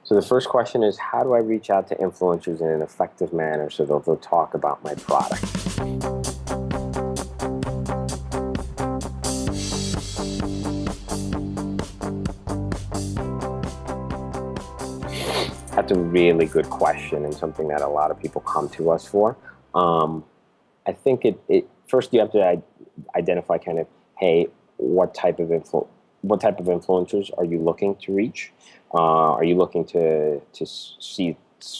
So the first question is, how do I reach out to influencers in an effective manner so they'll talk about my product? That's a really good question and something that a lot of people come to us for. Um, I think it first you have to identify kind of, hey, what type of influencers are you looking to reach? Are you looking to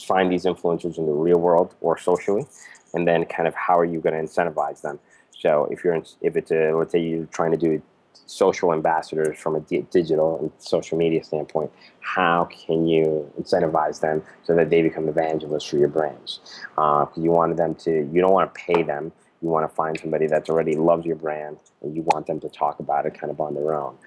find these influencers in the real world or socially, and then kind of how are you going to incentivize them? So if it's a, let's say you're trying to do social ambassadors from a digital and social media standpoint, how can you incentivize them so that they become evangelists for your brands? You want them to, you don't want to pay them. You want to find somebody that's already loves your brand, and you want them to talk about it kind of on their own.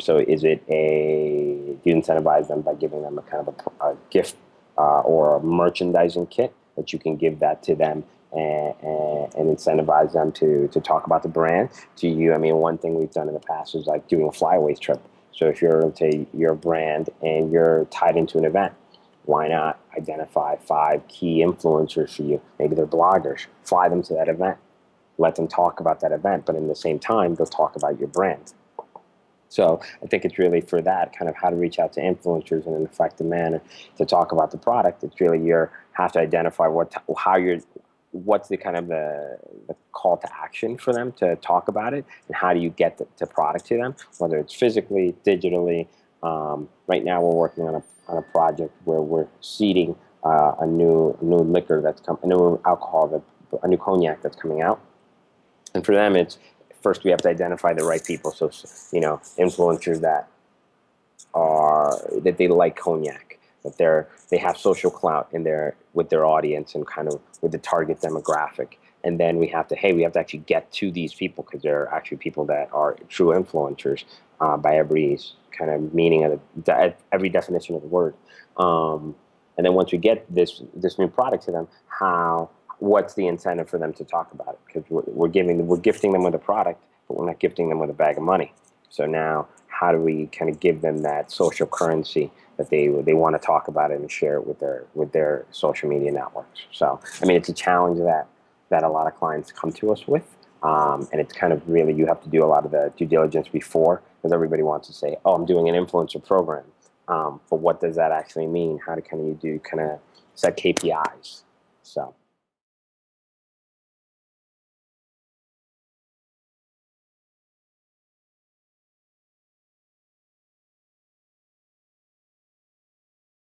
So do you incentivize them by giving them a kind of a gift or a merchandising kit that you can give that to them and incentivize them to talk about the brand to you? I mean, one thing we've done in the past is like doing a flyaway trip. So if you're your brand and you're tied into an event, why not identify 5 key influencers for you? Maybe they're bloggers. Fly them to that event. Let them talk about that event, but in the same time, they'll talk about your brand. So I think it's really for that kind of how to reach out to influencers in an effective manner to talk about the product. It's really you have to identify what's the kind of the call to action for them to talk about it, and how do you get the product to them, whether it's physically, digitally. Right now, we're working on a project where we're seeding a new liquor a new alcohol, a new cognac that's coming out, and for them, it's first we have to identify the right people. So influencers that they like cognac, that they have social clout with their audience and kind of with the target demographic. And then we have to actually get to these people, because they're actually people that are true influencers by every kind of meaning of every definition of the word. And then once we get this new product to them, what's the incentive for them to talk about it? Because we're gifting them with a product, but we're not gifting them with a bag of money. So now, how do we kind of give them that social currency that they want to talk about it and share it with their social media networks? So I mean, it's a challenge that a lot of clients come to us with, and it's kind of really, you have to do a lot of the due diligence before, because everybody wants to say, oh, I'm doing an influencer program, but what does that actually mean? How can you do kind of set KPIs? So.